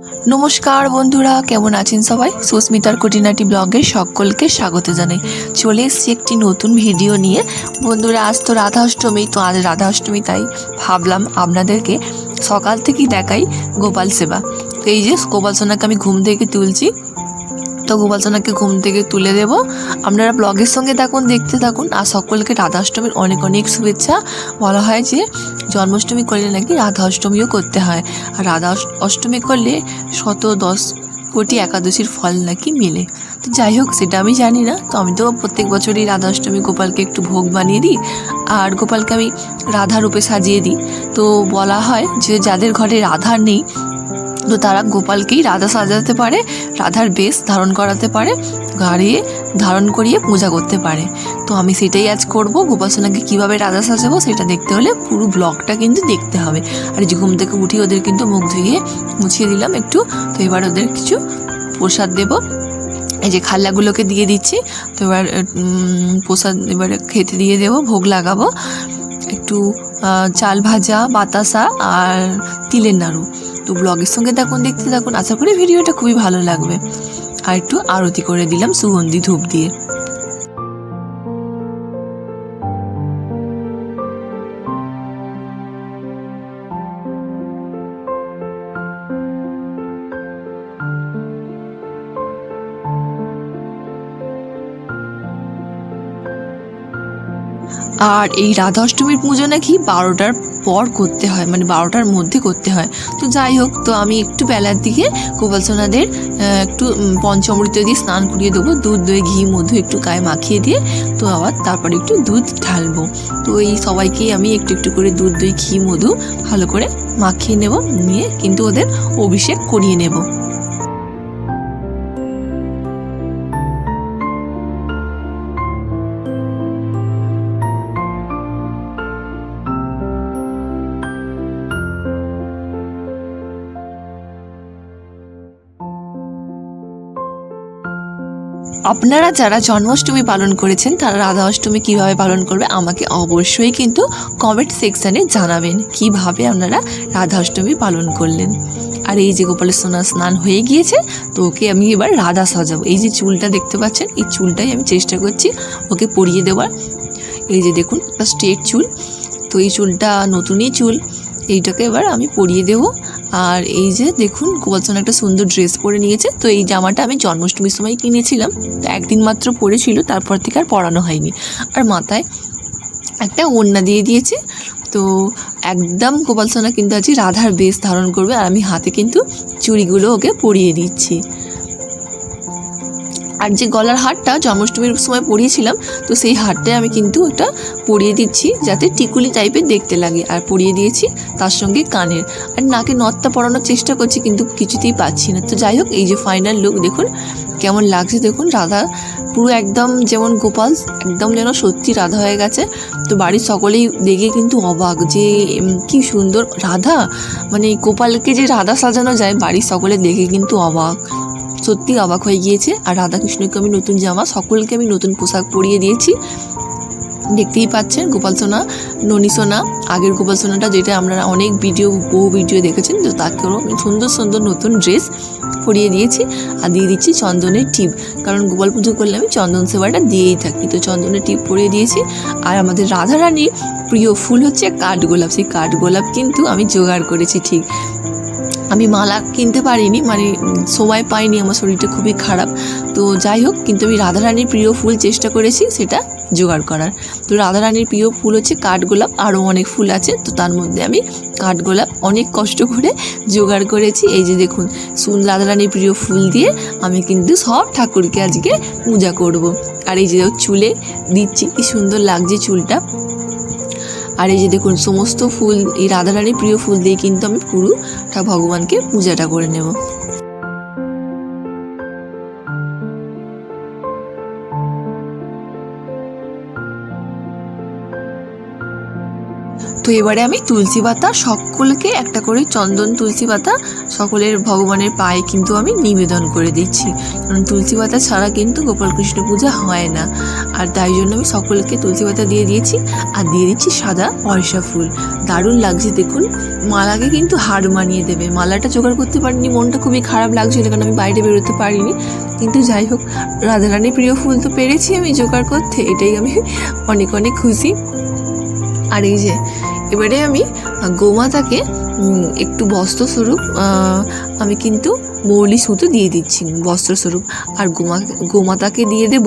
নমস্কার বন্ধুরা, কেমন আছেন সবাই? সুস্মিতার কুটিনাটি ব্লগে সকলকে স্বাগত জানাই। চলে এসেছি একটি নতুন ভিডিও নিয়ে। বন্ধুরা, আজ তো রাধা অষ্টমী, তো আজ রাধা অষ্টমী, তাই ভাবলাম আপনাদেরকে সকাল থেকেই দেখাই গোপাল সেবা। তো এই যে গোপাল সোনাকে আমি ঘুম থেকে তুলছি, তো গোপাল সোনাকে ঘুম থেকে তুলে দেব। আপনারা ব্লগের সঙ্গে থাকুন, দেখতে থাকুন। আর সকলকে রাধা অষ্টমীর অনেক অনেক শুভেচ্ছা। বলা হয় যে জন্মাষ্টমী করলে নাকি রাধা অষ্টমীও করতে হয়, আর রাধা অষ্টমী করলে 10 কোটি একাদশীর ফল নাকি মেলে। তো যাই হোক, সেটা আমি জানি না। তো আমি তো প্রত্যেক বছরই রাধা অষ্টমী গোপালকে একটু ভোগ বানিয়ে দিই, আর গোপালকে আমি রাধা রূপে সাজিয়ে দিই। তো বলা হয় যে যাদের ঘরে রাধা নেই, তো তারা গোপালকেই রাধা সাজাতে পারে, রাধার বেশ ধারণ করাতে পারে, গাড়িয়ে ধারণ করিয়ে পূজা করতে পারে। তো আমি সেটাই আজ করব। গোপাল সোনাকে কীভাবে রাধা সাজাবো সেটা দেখতে হলে পুরো ব্লগটা কিন্তু দেখতে হবে। আর যে ঘুম থেকে উঠি ওদের কিন্তু মুখ ধুইয়ে মুছিয়ে দিলাম একটু। তো এবার ওদের কিছু প্রসাদ দেব। এই যে খাল্লাগুলোকে দিয়ে দিচ্ছি। তো এবার প্রসাদ এবার খেতে দিয়ে দেবো, ভোগ লাগাবো। একটু চাল ভাজা, বাতাসা আর তিলের নাড়ু। তো ব্লগের সঙ্গে থাকুন, দেখতে থাকুন। আশা করি ভিডিওটা খুবই ভালো লাগবে। আর একটু আরতি করে দিলাম সুগন্ধি ধূপ দিয়ে। আর এই রাধা অষ্টমীর পুজো নাকি 12টার পর করতে হয়, মানে 12টার মধ্যে করতে হয়। তো যাই হোক, তো আমি একটু বেলার দিকে গোপাল সোনাদের একটু পঞ্চামৃত দিয়ে স্নান করিয়ে দেবো, দুধ দই ঘি মধু একটু গায়ে মাখিয়ে দিয়ে। তো আবার তারপরে একটু দুধ ঢালবো। তো এই সবাইকেই আমি একটু একটু করে দুধ দই ঘি মধু ভালো করে মাখিয়ে নেব, নিয়ে কিন্তু ওদের অভিষেক করিয়ে নেব। আপনারা যারা জন্মাষ্টমী পালন করেছেন, তারা রাধা অষ্টমী কীভাবে পালন করবে আমাকে অবশ্যই কিন্তু কমেন্ট সেকশানে জানাবেন কীভাবে আপনারা রাধা অষ্টমী পালন করলেন। আর এই যে গোপালের সোনা স্নান হয়ে গিয়েছে, তো ওকে আমি এবার রাধা সাজাবো। এই যে চুলটা দেখতে পাচ্ছেন, এই চুলটাই আমি চেষ্টা করছি ওকে পরিয়ে দেওয়ার। এই যে দেখুন, স্ট্রেট চুল। তো এই চুলটা নতুনই চুল, এইটাকে এবার আমি পরিয়ে দেবো। আর এই যে দেখুন, গোপাল সোনা একটা সুন্দর ড্রেস পরে নিয়েছে। তো এই জামাটা আমি জন্মাষ্টমীর সময় কিনেছিলাম, তো একদিন মাত্র পরেছিল, তারপর থেকে আর পরানো হয়নি। আর মাথায় একটা ওড়না দিয়ে দিয়েছে। তো একদম গোপাল সোনা কিন্তু আজ রাধার বেশ ধারণ করবে, আর আমি হাতে কিন্তু চুড়িগুলো ওকে পরিয়ে দিচ্ছি। আর যে গলার হারটা জন্মাষ্টমীর সময় পরিয়েছিলাম, তো সেই হারটায় আমি কিন্তু একটা পরিয়ে দিচ্ছি যাতে টিকুলি টাইপের দেখতে লাগে। আর পরিয়ে দিয়েছি তার সঙ্গে কানের আর নাকে নথটা পরানোর চেষ্টা করছি, কিন্তু কিছুতেই পাচ্ছি না। তো যাই হোক, এই যে ফাইনাল লুক দেখুন কেমন লাগছে। দেখুন রাধা পুরো একদম যেমন গোপাল, একদম যেন সত্যি রাধা হয়ে গেছে। তো বাড়ির সকলেই দেখে কিন্তু অবাক যে কি সুন্দর রাধা, মানে গোপালকে যে রাধা সাজানো যায়, বাড়ির সকলে দেখে কিন্তু অবাক, সত্যি অবাক হয়ে গিয়েছে। আর রাধাকৃষ্ণকে আমি নতুন জামা, সকলকে আমি নতুন পোশাক পরিয়ে দিয়েছি। দেখতেই পাচ্ছেন গোপাল সোনা, ননী সোনা, আগের গোপাল সোনাটা যেটা আপনারা অনেক বহু ভিডিও দেখেছেন, তো তাকেও আমি সুন্দর সুন্দর নতুন ড্রেস পরিয়ে দিয়েছি। আর দিয়ে দিচ্ছি চন্দনের টিপ, কারণ গোপাল পুজো করলে আমি চন্দন সেবাটা দিয়েই থাকি। তো চন্দনের টিপ পরিয়ে দিয়েছি। আর আমাদের রাধারানীর প্রিয় ফুল হচ্ছে কাঠগোলাপ। সেই কাঠগোলাপ কিন্তু আমি জোগাড় করেছি। ঠিক, আমি মালা কিনতে পারিনি, মানে সময় পাইনি, আমার শরীরটা খুবই খারাপ। তো যাই হোক, কিন্তু আমি রাধারানীর প্রিয় ফুল চেষ্টা করেছি সেটা জোগাড় করার। তো রাধারানীর প্রিয় ফুল হচ্ছে কাঠগোলাপ, আরও অনেক ফুল আছে। তো তার মধ্যে আমি কাঠগোলাপ অনেক কষ্ট করে জোগাড় করেছি। এই যে দেখুন, রাধারানীর প্রিয় ফুল দিয়ে আমি কিন্তু সব ঠাকুরকে আজকে পূজা করব। আর এই যে চুলে দিচ্ছি, কি সুন্দর লাগছে চুলটা। আর এই যে দেখুন, সমস্ত ফুল, এই রাধারানীর প্রিয় ফুল দিয়ে কিন্তু আমি পুরোটা ভগবানকে পূজাটা করে নেব। তো এবারে আমি তুলসী পাতা সকলকে একটা করে চন্দন তুলসী পাতা সকলের ভগবানের পায়ে কিন্তু আমি নিবেদন করে দিচ্ছি, কারণ তুলসী পাতা ছাড়া কিন্তু গোপালকৃষ্ণ পূজা হয় না। আর তাই জন্য আমি সকলকে তুলসী পাতা দিয়ে দিয়েছি, আর দিয়ে দিচ্ছি সাদা পয়সা ফুল। দারুণ লাগছে দেখুন। মালাকে কিন্তু হার মানিয়ে দেবে। মালাটা জোগাড় করতে পারিনি, মনটা খুবই খারাপ লাগছিল, কারণ আমি বাইরে বেরোতে পারিনি। কিন্তু যাই হোক, রাধারানীর প্রিয় ফুল তো পেরেছি আমি জোগাড় করতে, এটাই আমি অনেক অনেক খুশি। আর এই যে এবারে আমি গোমাতাকে একটু বস্ত্রস্বরূপ আমি কিন্তু মৌলি সুতো দিয়ে দিচ্ছি বস্ত্রস্বরূপ। আর গোমাতাকে দিয়ে দেব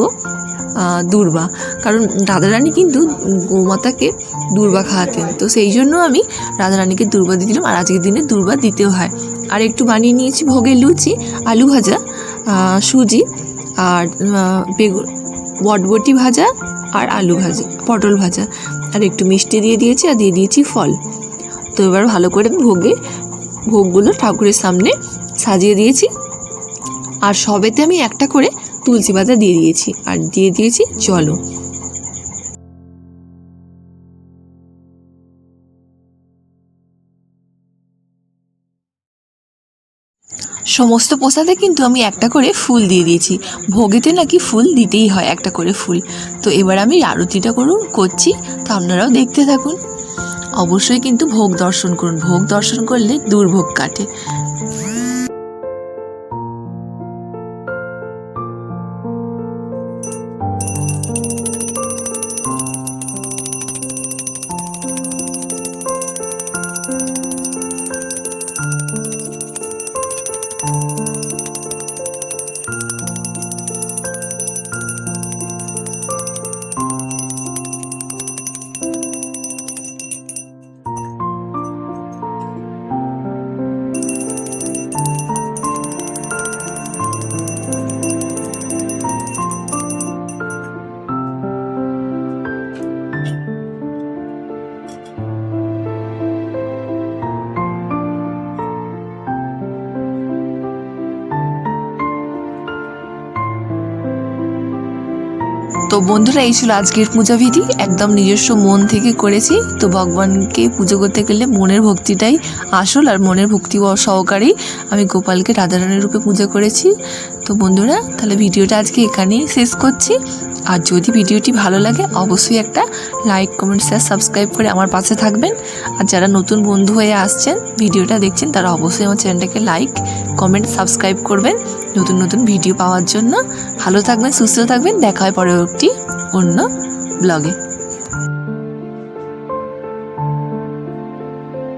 দূর্বা, কারণ রাধারানী কিন্তু গোমাতাকে দূর্বা খাওয়াতেন, তো সেই জন্য আমি রাধারানীকে দূর্বা দিয়ে দিলাম। আর আজকের দিনে দূর্বা দিতেও হয়। আর একটু বানিয়ে নিয়েছি ভোগের লুচি, আলু ভাজা, সুজি, আর বটবটি ভাজা, আর আলু ভাজা, পটল ভাজা, আর একটু মিষ্টি দিয়ে দিয়েছি, আর দিয়ে দিয়েছি ফল। তো এবার ভালো করে ভোগগুলো ঠাকুরের সামনে সাজিয়ে দিয়েছি। আর সবেতে আমি একটা করে তুলসী পাতা দিয়ে দিয়েছি, আর দিয়ে দিয়েছি জলও। সমস্ত প্রসাদে কিন্তু আমি একটা করে ফুল দিয়ে দিয়েছি। ভোগেতে নাকি ফুল দিতেই হয় একটা করে ফুল। তো এবার আমি আরতিটা করছি, তো আপনারাও দেখতে থাকুন। অবশ্যই কিন্তু ভোগ দর্শন করুন, ভোগ দর্শন করলে দুর্ভোগ কাটে। তো বন্ধুরা, এই ছিল আজকের পূজা বিধি, একদম নিজস্ব মন থেকে করেছি। তো ভগবানকে পুজো করতে গেলে মনের ভক্তিটাই আসল, আর মনের ভক্তি সহকারেই আমি গোপালকে রাধারানীর রূপে পূজা করেছি। তো বন্ধুরা, তাহলে ভিডিওটা আজকে এখানেই শেষ করছি। আর যদি ভিডিওটি ভালো লাগে অবশ্যই একটা লাইক, কমেন্ট, শেয়ার, সাবস্ক্রাইব করে আমার পাশে থাকবেন। আর যারা নতুন বন্ধু হয়ে আসছেন, ভিডিওটা দেখছেন, তারা অবশ্যই আমার চ্যানেলটাকে লাইক, কমেন্ট, সাবস্ক্রাইব করবেন নতুন নতুন ভিডিও পাওয়ার জন্য। ভালো থাকবেন, সুস্থ থাকবেন। দেখা হয় পরবর্তী অন্য ব্লগে।